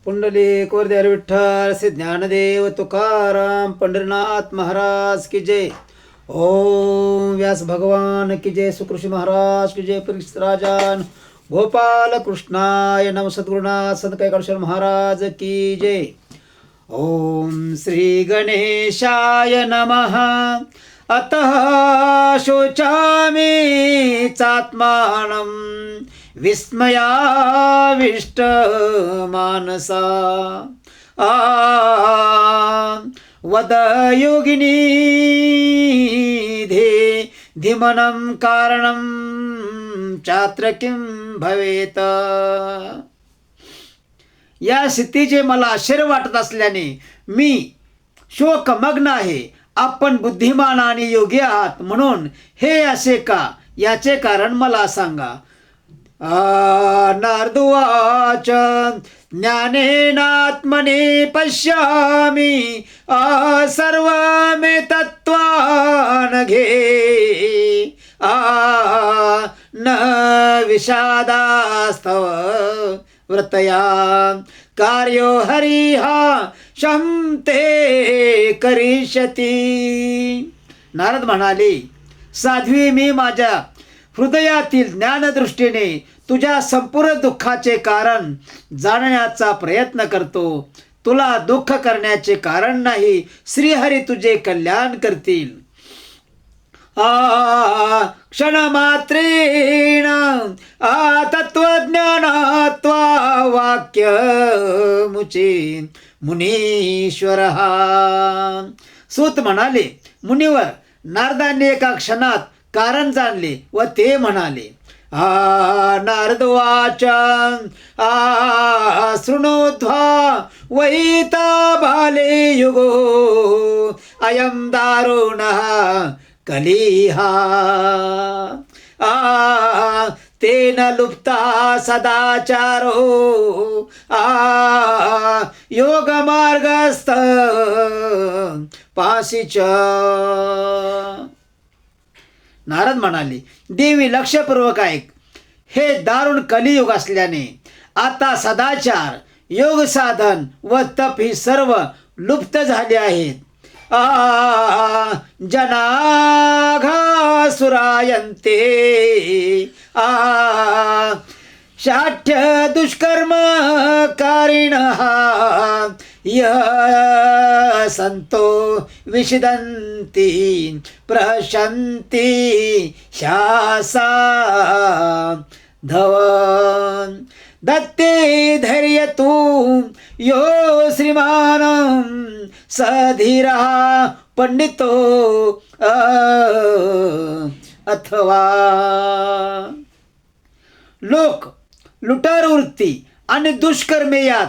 पुंडलिक वरदेर विठ्ठल श्री ज्ञानदेव तुकाराम पंढरीनाथ महाराज की जय। ओम व्यास भगवान की जय। सुकृषी महाराज की जय। परीक्षित राजान गोपाल कृष्णाय नम। सद्गुरुनाथ संत कैकाळेश्वर महाराज की जय। ओम श्री गणेशाय नमः। अतः शोचामि चात्मानं विस्मयाविष्ट मानसा वद योगिनी धीमनं कारणं चात्र किं भवेत। या स्थितीचे मला आश्चर्य वाटत असल्याने मी शोकमग्न आहे। आपण बुद्धिमान आणि योगी आहात म्हणून हे असे का, याचे कारण मला सांगा। नारदुवाच ज्ञानेनात्मने पश्यामि सर्वमे तत्त्वानघे न विषादास्तव व्रतया कार्यो हरिः शमते करिष्यति। नारद म्हणाले, साध्वी मी माझ्या हृदयातील ज्ञानदृष्टीने तुझ्या संपूर्ण दुःखाचे कारण जाणण्याचा प्रयत्न करतो। तुला दुःख करण्याचे कारण नाही, श्रीहरी तुझे कल्याण करतील। क्षणमात्रेण तत्त्वज्ञानात्वा वाक्यमुचे मुनीश्वरः। सूत म्हणाले, मुनिवर नारदांनी एका क्षणात कारण जाणले व ते म्हणाले। नारदवाच शृणोध्वा वैता बाले युगो अयं दारुणः कलिहा तेन लुप्ता सदाचारो योगमार्गस्थ पाशिच। नारद म्हणाले, देवी लक्षपूर्वक ऐक। हे दारुण कलियुग असल्याने आता सदाचार, योग साधन व तप ही सर्व लुप्त झाले आहेत। जनाघासुरायन्ते शाठ्य दुष्कर्म कारिणः संतो विषदन्ति प्रशन्ति शासा धवन दत्ते धैर्य तू यो श्रीमानं सधीरः पंडितो अथवा। लोक लुटारू वृत्ती आणि दुष्कर्मे यात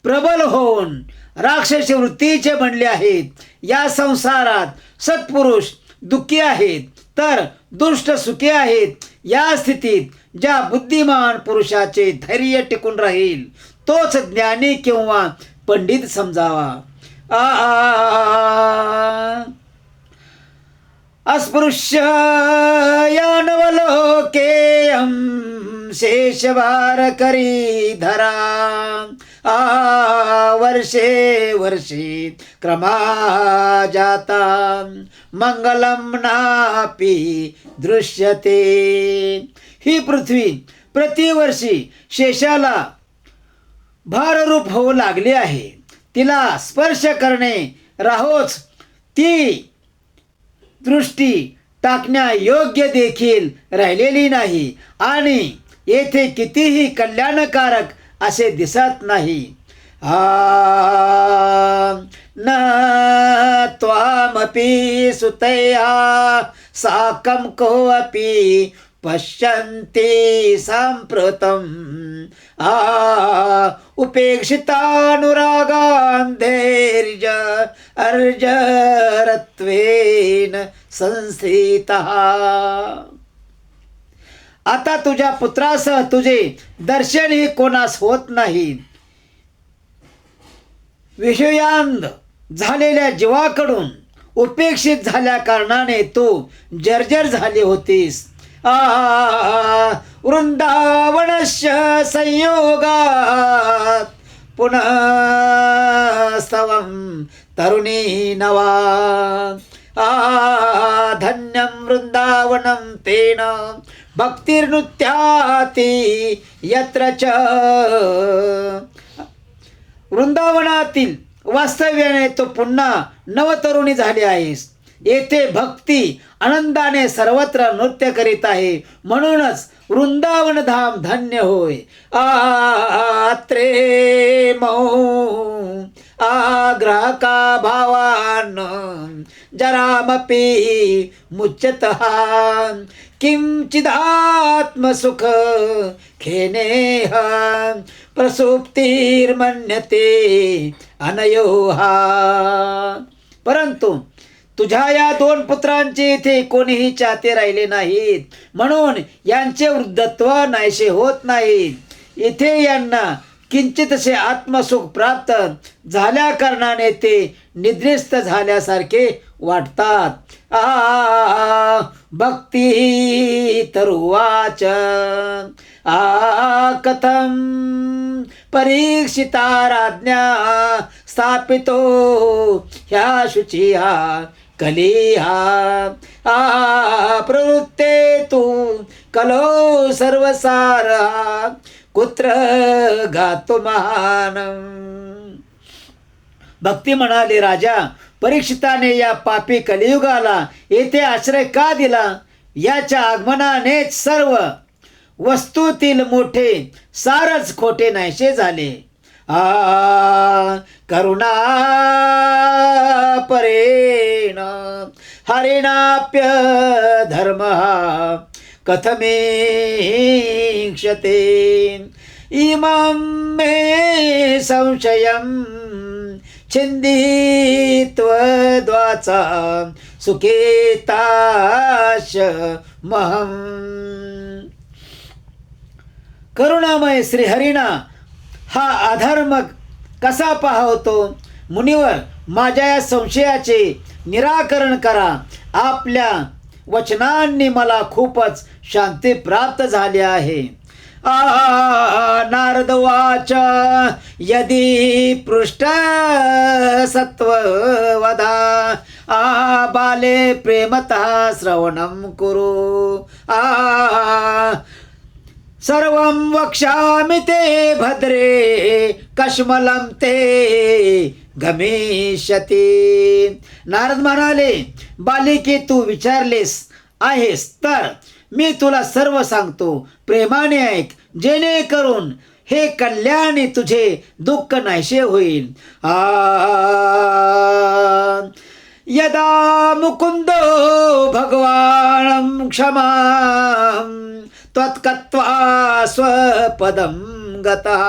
प्रबल होऊन राक्षसी वृत्तीचे बनले आहेत। या संसारात सत्पुरुष दुःखी आहेत तर दुष्ट सुखी आहेत। या स्थितीत ज्या बुद्धिमान पुरुषाचे धैर्य टिकून राहील तोच ज्ञानी किंवा पंडित समजावा। अस्पृश्य यानवलोकेयं शेषवार करी धरा वर्षे वर्षे क्रमा जाता मंगलम नापी दृश्यते। ही पृथ्वी प्रतिवर्षी शेषाला भाररूप होऊ लागली आहे। तिला स्पर्श करणे राहोच ती दृष्टी टाकण्या योग्य देखील राहिलेली नाही आणि येथे कितीही कल्याणकारक असे दिसत नाही। न त्वामपि सुतया साकं कोऽपि पश्यन्ति साम्प्रतं उपेक्षितानुरागान्धैर्य अर्जरत्वेन संस्थितः। आता तुझ्या पुत्रासह तुझे दर्शनही कोणास होत नाही। विषयांध झालेल्या जीवाकडून उपेक्षित झाल्या कारणाने तू जर्जर झाली होतीस। वृंदावनस्य संयोगात पुनः स्तवं तरुणी नवा धन्यं वृंदावनं तेन भक्तिर्नृत्याति यत्र च. वृंदावनातील वास्तव्याने तो पुन्हा नवतरुणी झाले आहेस. येथे भक्ती आनंदाने सर्वत्र नृत्य करीत आहे, म्हणूनच वृंदावन धाम धन्य होय. आत्रे मौ आग्राहका भावान जरामपि मुच्यतः किंचिदात्मसुख खेनेह प्रसुप्तिर्मन्यते अनयोहा. परंतु तुझ्या या दोन पुत्रांचे इथे कोणीही चाहते राहिले नाहीत, म्हणून यांचे वृद्धत्व नाहीसे होत नाही. इथे यांना किंचितसे आत्मसुख प्राप्त झाल्या कारणाने ते निद्रिस्त झाल्यासारखे वाटतात. भक्ती तरुवाच कथम परीक्षिता राज्ञा स्थापितो ह्या शुचिया कलिहा प्रवृत्ते तू कलो सर्वसार कुत्र गातो महान. भक्ती म्हणाले, राजा परीक्षिताने या पापी कलियुगाला येथे आश्रय का दिला? याच्या आगमनानेच सर्व वस्तूतील मोठे सारच खोटे नाहीसे झाले. करुणा परेण हरिणाप्य धर्म कथमेक्षते इमं मे संशयं छिन्दित्वद्वाचा सुखेताश महं. करुणामय श्रीहरिणा हा अधर्म कसा पाहतो? मुनिवर, माझ्या या संशयाचे निराकरण करा. आपल्या वचनांनी मला खूपच शांती प्राप्त झाली आहे. नारदवाच यदि पृष्ठ सत्ववदा बाले प्रेमतः श्रवणं कुरु. सर्वं वक्ष्यामि ते भद्रे कश्मलं ते गमिष्यति. नारद म्हणाले, बालिके तू विचारलेस आहेस तर मी तुला सर्व सांगतो. प्रेमाने ऐक, जेणेकरून हे कल्याणी तुझे दुःख नाहीसे होईल. यदा मुकुंदो भगवानं क्षमां त्वत्कत्वा स्वपदं गतः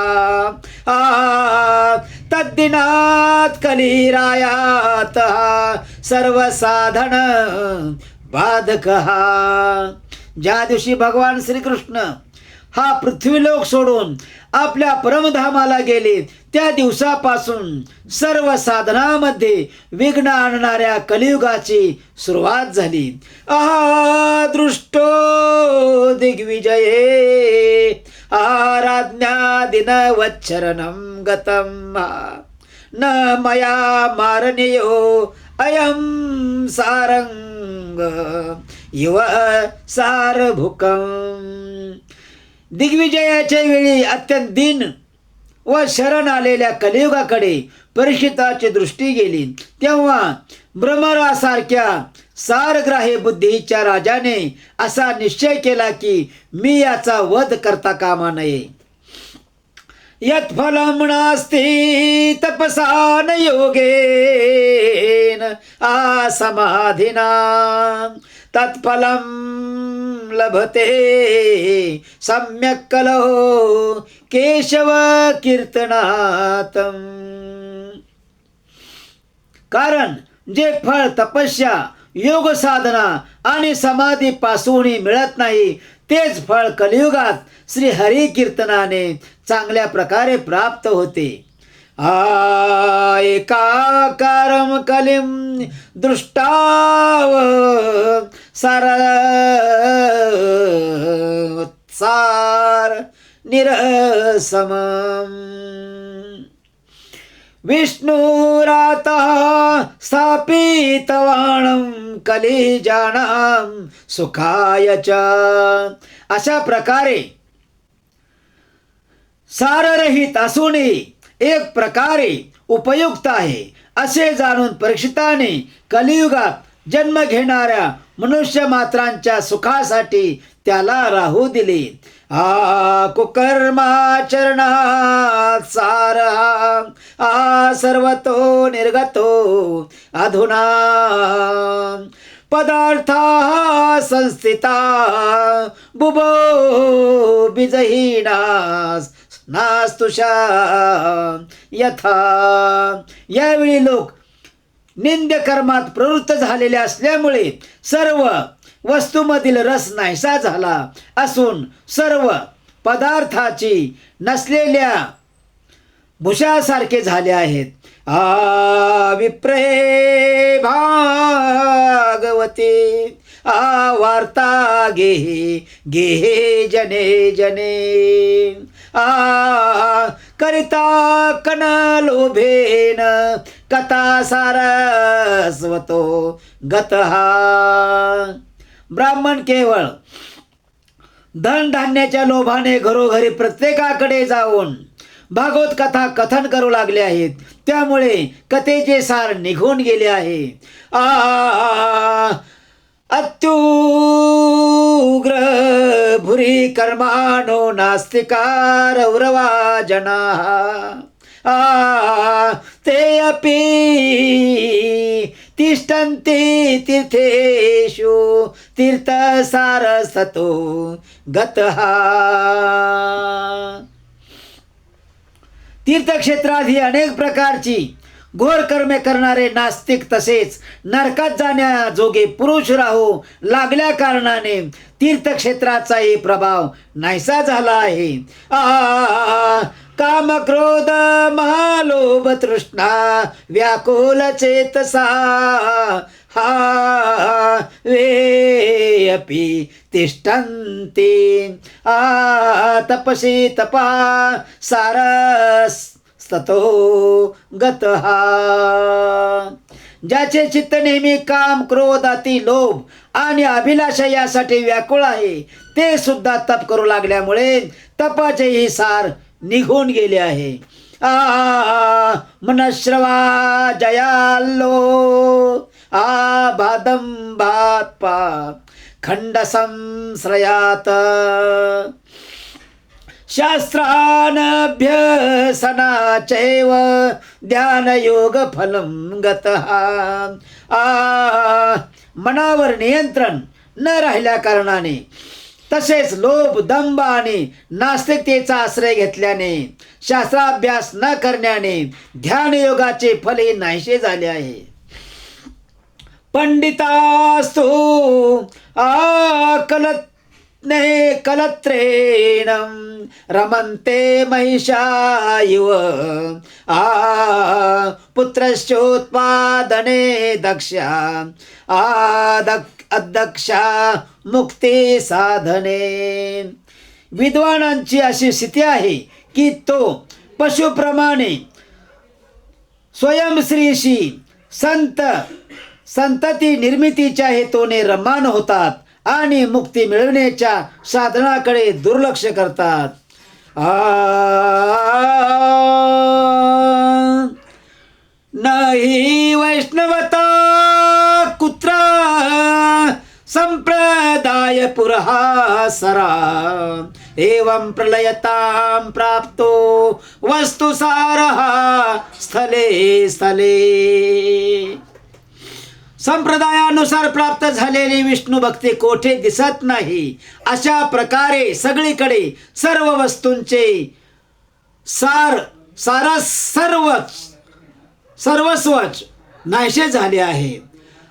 तद्दिनात् कलिरायातः सर्वसाधन बाधकः. ज्या दिवशी भगवान श्रीकृष्ण हा पृथ्वीलोक सोडून आपल्या परमधामाला गेले, त्या दिवसापासून सर्व साधनामध्ये विघ्न आणणाऱ्या कलियुगाची सुरुवात झाली. दृष्टो दिग्विजये आराज्ञा दिनवच्छरणं गतं न मया मारणीयो अयं सारंग इव सारभुकं. दिग्विजयाच्या वेळी अत्यंत दीन व शरण आलेल्या कलियुगाकडे परीक्षिताची दृष्टी गेली. तेव्हा भ्रमरासारख्या सारग्राही बुद्धीच्या राजाने असा निश्चय केला की मी याचा वध करता कामा नये. यत्फलं नास्ति तपसा न योगेन आसमाधिना तत्फलं लभते सम्यक् कलो केशव कीर्तनातम. कारण जे फळ तपस्या, योग साधना आणि समाधी पासूनही मिळत नाही, तेच फळ कलियुगात श्री हरी कीर्तनाने चांगल्या प्रकारे प्राप्त होते. एकाकारं कलिं दृष्टाव सार निरसमम्. विष्णुरातः स्थापितवाणं कलिजानां सुखाय च. अशा प्रकारे साररहित असूनही एक प्रकारे उपयुक्त आहे असे जाणून परीक्षिताने कलियुगात जन्म घेणाऱ्या मनुष्य मात्रांच्या सुखासाठी त्याला राहू दिले. कुकर्माचरणात सार सर्वतो निर्गतो अधुना पदार्था संस्थिता बुबो बीजहीनास नास्तुषा यथा. यावेळी लोक निंद्य कर्मात प्रवृत्त झालेले असल्यामुळे सर्व वस्तूमधील रस नाहीसा झाला असून सर्व पदार्थाची नसलेल्या भुशासारखे झाले आहेत. विप्रे भागवते वार्ता गेहे गेहे जने जने करिता कन लोभेन कथा सारस्वतो गतहा. ब्राह्मण केवळ धनधान्याच्या लोभाने घरोघरी प्रत्येकाकडे जाऊन भागवत कथा कथन करू लागले आहेत. त्यामुळे कथेचे सार निघून गेले आहे. अत्युग्र भुरी कर्माणो नास्तिकार रौरवा जना ते अपि तिष्ठन्ति तीर्थेषु तीर्थसारसतो गतः. तीर्थक्षेत्रात ही अनेक प्रकारची घोर कर्मे करणारे नास्तिक तसेच नरकात जाण्याजोगे पुरुष राहू लागल्या कारणाने तीर्थक्षेत्राचाही प्रभाव नाहीसा झाला आहे. काम क्रोध महालोभ तृष्णा व्याकुल चेतसा वे अपि तिष्ठन्ति तपसी तपा सारस ततो गतः. ज्याचे चित्त नेहमी काम क्रोध अति लोभ आणि अभिलाषा यासाठी व्याकुळ आहे ते सुद्धा तप करू लागल्यामुळे तपाचेही सार निघून गेले आहे. मनश्रवा जयाल्लो भादंभात पाप खंड संश्रयात शास्त्रानभ्यसनाचैव ध्यानयोग फलं गतः. मनावर नियंत्रण न राहिल्या कारणाने तसेच लोभ दंभ आणि नास्तिकतेचा आश्रय घेतल्याने शास्त्राभ्यास न करण्याने ध्यानयोगाचे फलही नाहीसे झाले आहे. पंडितास्तु कलत्रेण रमन्ते महिषा इव पुत्रश्चोत्पादने दक्षा अदक्षा मुक्ती साधने. विद्वानांची अशी स्थिती आहे की तो पशुप्रमाणे स्वयंश्रीशी संतती निर्मितीच्या हेतूने रमान होतात आणि मुक्ती मिळवण्याच्या साधनाकडे दुर्लक्ष करतात. नाही वैष्णवता कुत्रा संप्रदाय पुरहा सरा एवं प्रलयतां प्राप्तो वस्तुसारः स्थले स्थले. संप्रदायानुसार प्राप्त झालेली विष्णू भक्ती कोठे दिसत नाही. अशा प्रकारे सगळीकडे सर्व वस्तूंचे सर्वस्वच नाहीसे झाले आहे.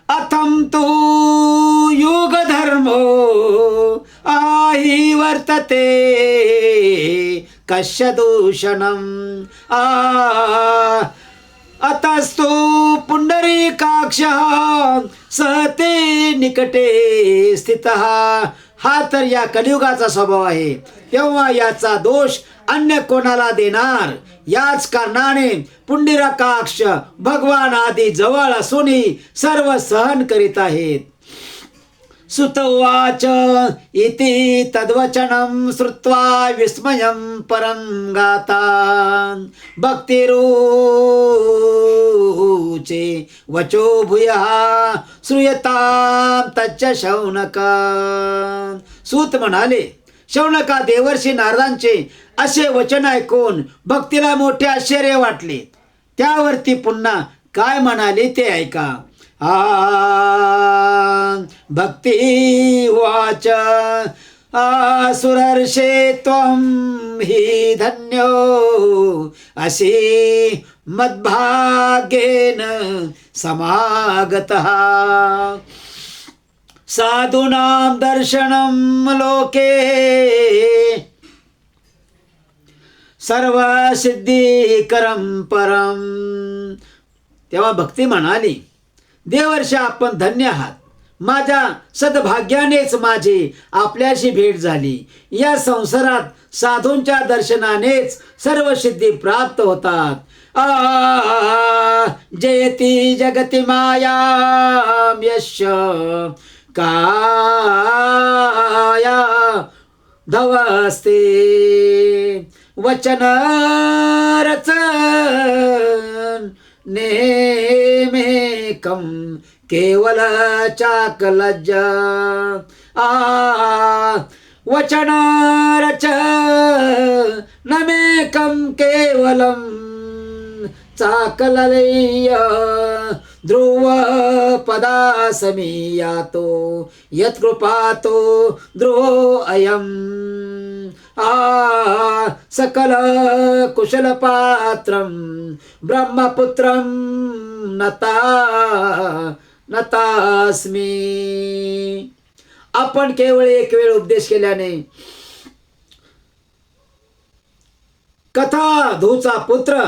अथम तु युग धर्मो आही वर्तते कश्य दूषणम अतस्तु पुंडरीकाक्षः सहते निकटे स्थितः हा तर या कलियुगाचा स्वभाव आहे, तेव्हा याचा दोष अन्य कोणाला देणार? याच कारणाने पुंडरीकाक्ष भगवान आदी जवळ असूनही सर्व सहन करीत आहेत. सुत उवाच इति तद्वचनं श्रुत्वा विस्मयं परं गाता भक्तिरुचे वचो भूयः श्रूयतां तच्च शौनक. सूत म्हणाले, शौनका देवर्षी नारदांचे असे वचन ऐकून भक्तीला मोठे आश्चर्य वाटले. त्यावरती पुन्हा काय म्हणाले ते ऐका. भक्ती वाच आसुरर्षे त्वं हि धन्यो असी मद्भाग्येन समागतः. साधूनां दर्शनं लोके सर्वसिद्धिकरं परम. तेव्हा भक्ती म्हणाली, देवर्षी आपण धन्य आहात. माझ्या सद्भाग्यानेच माझी आपल्याशी भेट झाली. या संसारात साधूंच्या दर्शनानेच सर्व सिद्धी प्राप्त होतात. जयती जगती मायां यस्य काया धवस्ते वचन रचन नेमेकं केवल चाकलज्ज. वचन रचनमेकं केवलं चाकलय्य ध्रुव पदा समीयातो यत्कृपातो ध्रुवो अयम्. सकल कुशल पात्रं ब्रह्मपुत्रं नतास्मी. आपण केवळ एक वेळ उपदेश केल्याने कथाधूचा पुत्र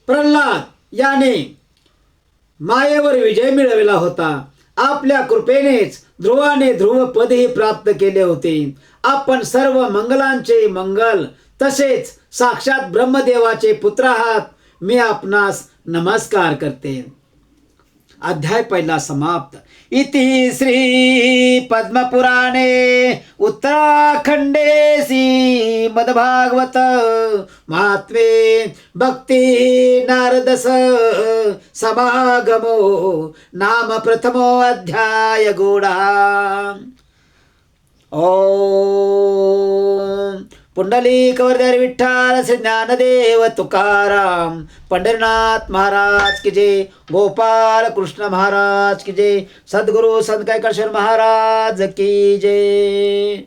प्रल्हाद याने मायेवर विजय मिळविला होता. आपल्या कृपेनेच ध्रुवाने ध्रुव पदही प्राप्त केले होते. आपण सर्व मंगलांचे मंगल तसेच साक्षात ब्रह्मदेवाचे पुत्र आहात. मी आपणास नमस्कार करते. अध्याय पहिला समाप्त. इति श्री पद्मपुराणे उत्तराखंडे श्रीमद्भागवत महात्म्ये भक्ती नारदस समागमो नाम प्रथमो अध्याय गूढा. ओम पुंडलिक वरदारी विठ्ठल श्री ज्ञानदेव तुकाराम पंढरीनाथ महाराज की जय. गोपाल कृष्ण महाराज की जय. सद्गुरु संत कैकश्वर महाराज की जय.